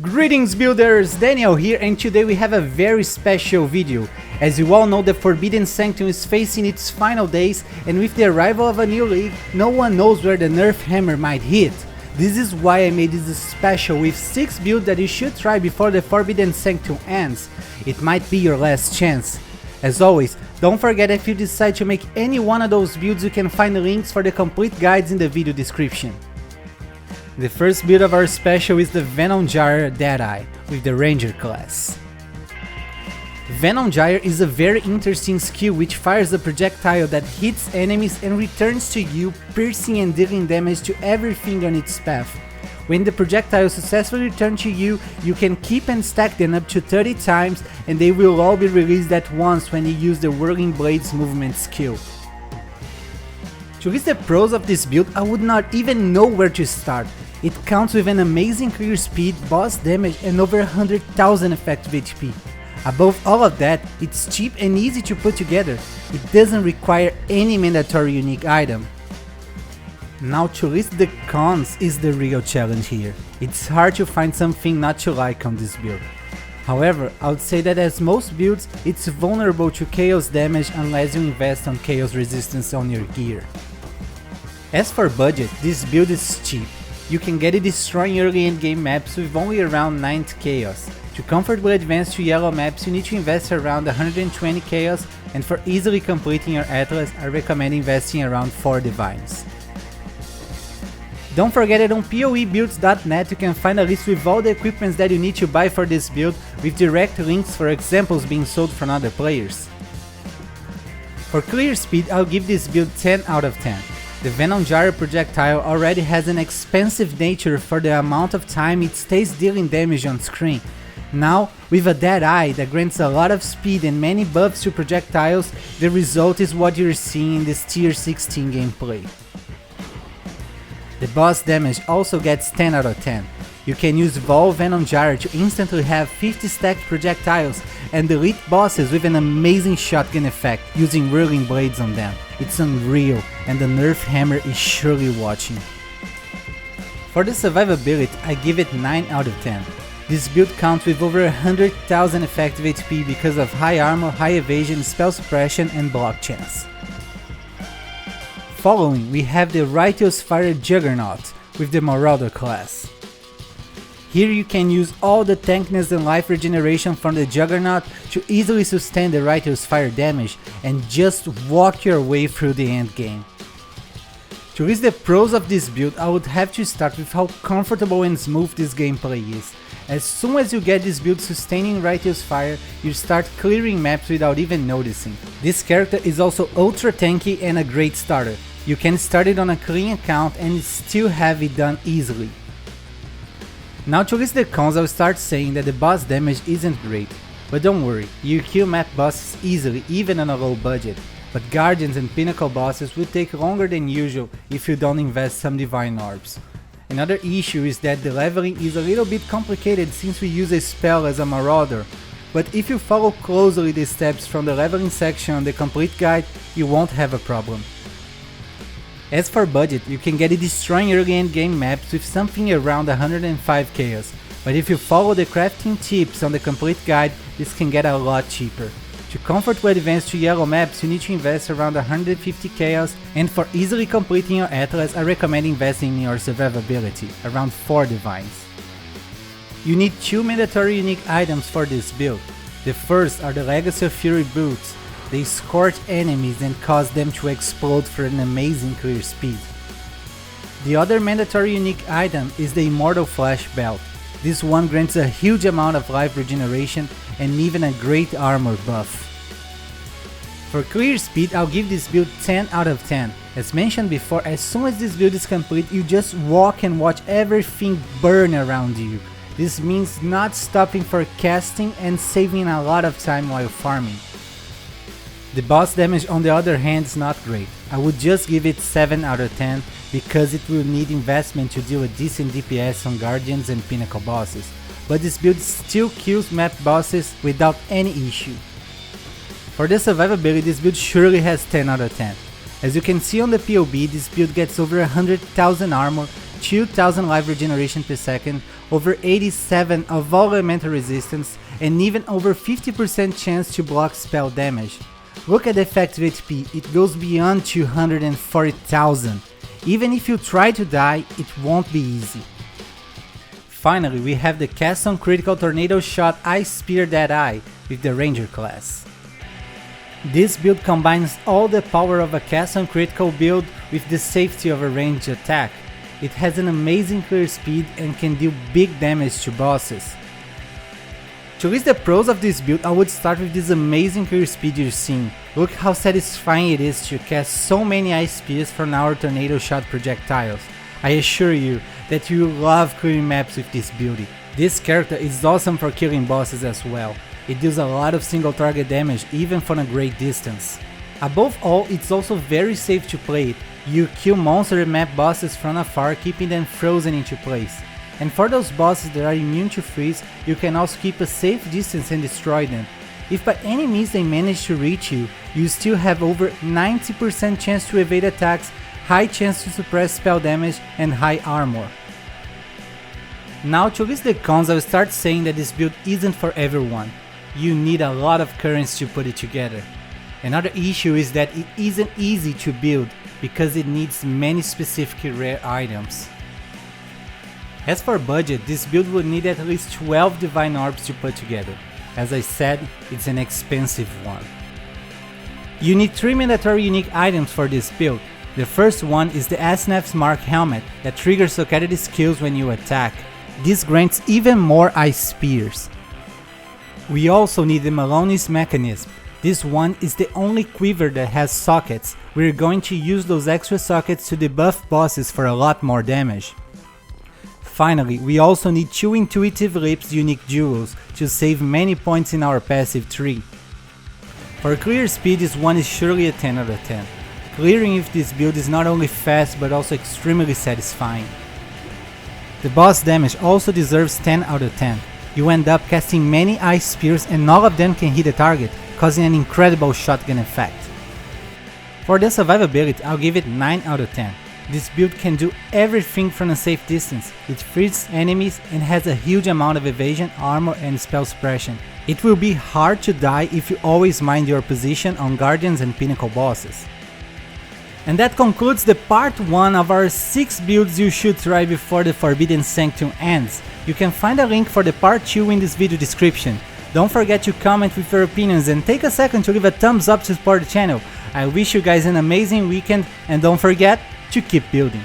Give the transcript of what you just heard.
Greetings builders, Daniel here, and today we have a very special video. As you all know, the Forbidden Sanctum is facing its final days, and with the arrival of a new league, no one knows where the nerf hammer might hit. This is why I made this special with 6 builds that you should try before the Forbidden Sanctum ends. It might be your last chance. As always, don't forget, if you decide to make any one of those builds, you can find the links for the complete guides in the video description. The first build of our special is the Venom Gyre Deadeye with the Ranger class. Venom Gyre is a very interesting skill which fires a projectile that hits enemies and returns to you, piercing and dealing damage to everything on its path. When the projectile successfully returns to you, you can keep and stack them up to 30 times, and they will all be released at once when you use the Whirling Blades movement skill. To list the pros of this build, I would not even know where to start. It counts with an amazing clear speed, boss damage and over 100,000 effective HP. Above all of that, it's cheap and easy to put together. It doesn't require any mandatory unique item. Now, to list the cons is the real challenge here. It's hard to find something not to like on this build. However, I would say that as most builds, it's vulnerable to chaos damage unless you invest on chaos resistance on your gear. As for budget, this build is cheap. You can get it destroying early endgame maps with only around 90 chaos. To comfortably advance to yellow maps, you need to invest around 120 chaos, and for easily completing your atlas, I recommend investing around 4 divines. Don't forget that on PoEbuilds.net you can find a list with all the equipments that you need to buy for this build, with direct links for examples being sold from other players. For clear speed, I'll give this build 10 out of 10. The Venom Gyre projectile already has an expensive nature for the amount of time it stays dealing damage on screen. Now, with a Deadeye that grants a lot of speed and many buffs to projectiles, the result is what you're seeing in this tier 16 gameplay. The boss damage also gets 10 out of 10. You can use Vol Venom Gyre to instantly have 50 stacked projectiles and delete bosses with an amazing shotgun effect using Whirling Blades on them. It's unreal, and the nerf hammer is surely watching. For the survivability, I give it 9 out of 10. This build counts with over 100,000 effective HP because of high armor, high evasion, spell suppression and block chance. Following, we have the Righteous Fire Juggernaut with the Marauder class. Here you can use all the tankness and life regeneration from the Juggernaut to easily sustain the Righteous Fire damage and just walk your way through the endgame. To list the pros of this build, I would have to start with how comfortable and smooth this gameplay is. As soon as you get this build sustaining Righteous Fire, you start clearing maps without even noticing. This character is also ultra tanky and a great starter. You can start it on a clean account and still have it done easily. Now, to list the cons, I'll start saying that the boss damage isn't great, but don't worry, you kill map bosses easily even on a low budget, but Guardians and Pinnacle bosses will take longer than usual if you don't invest some Divine Orbs. Another issue is that the leveling is a little bit complicated since we use a spell as a Marauder, but if you follow closely the steps from the leveling section on the complete guide, you won't have a problem. As for budget, you can get it destroying early endgame maps with something around 105 chaos, but if you follow the crafting tips on the complete guide, this can get a lot cheaper. To comfortably advance to yellow maps, you need to invest around 150 chaos, and for easily completing your atlas, I recommend investing in your survivability, around 4 divines. You need 2 mandatory unique items for this build. The first are the Legacy of Fury boots. They scorch enemies and cause them to explode for an amazing clear speed. The other mandatory unique item is the Immortal Flash belt. This one grants a huge amount of life regeneration and even a great armor buff. For clear speed, I'll give this build 10 out of 10. As mentioned before, as soon as this build is complete, you just walk and watch everything burn around you. This means not stopping for casting and saving a lot of time while farming. The boss damage on the other hand is not great. I would just give it 7 out of 10 because it will need investment to deal with decent DPS on Guardians and Pinnacle bosses, but this build still kills map bosses without any issue. For the survivability, this build surely has 10 out of 10. As you can see on the POB, this build gets over 100,000 armor, 2000 life regeneration per second, over 87 of all elemental resistance, and even over 50% chance to block spell damage. Look at the effective HP, it goes beyond 240,000. Even if you try to die, it won't be easy. Finally, we have the cast on critical tornado shot Ice Spear Deadeye with the Ranger class. This build combines all the power of a cast on critical build with the safety of a ranged attack. It has an amazing clear speed and can deal big damage to bosses. To list the pros of this build, I would start with this amazing clear speed you're seeing. Look how satisfying it is to cast so many ice spears from our tornado shot projectiles. I assure you that you will love clearing maps with this beauty. This character is awesome for killing bosses as well. It deals a lot of single target damage even from a great distance. Above all, it's also very safe to play it. You kill monster and map bosses from afar, keeping them frozen into place. And for those bosses that are immune to freeze, you can also keep a safe distance and destroy them. If by any means they manage to reach you, you still have over 90% chance to evade attacks, high chance to suppress spell damage, and high armor. Now to list the cons, I will start saying that this build isn't for everyone. You need a lot of currency to put it together. Another issue is that it isn't easy to build because it needs many specific rare items. As for budget, this build would need at least 12 divine orbs to put together. As I said, it's an expensive one. You need 3 mandatory unique items for this build. The first one is the Asnaf's Mark helmet that triggers located skills when you attack. This grants even more ice spears. We also need the Maloney's mechanism. This one is the only quiver that has sockets. We're going to use those extra sockets to debuff bosses for a lot more damage. Finally, we also need 2 Intuitive Lips unique jewels to save many points in our passive tree. For clear speed, this one is surely a 10 out of 10. Clearing with this build is not only fast but also extremely satisfying. The boss damage also deserves 10 out of 10. You end up casting many ice spears and all of them can hit the target, causing an incredible shotgun effect. For the survivability, I'll give it 9 out of 10. This build can do everything from a safe distance, it freezes enemies and has a huge amount of evasion, armor and spell suppression. It will be hard to die if you always mind your position on guardians and pinnacle bosses. And that concludes the part 1 of our 6 builds you should try before the Forbidden Sanctum ends. You can find a link for the part 2 in this video description. Don't forget to comment with your opinions and take a second to leave a thumbs up to support the channel. I wish you guys an amazing weekend and don't forget to keep building.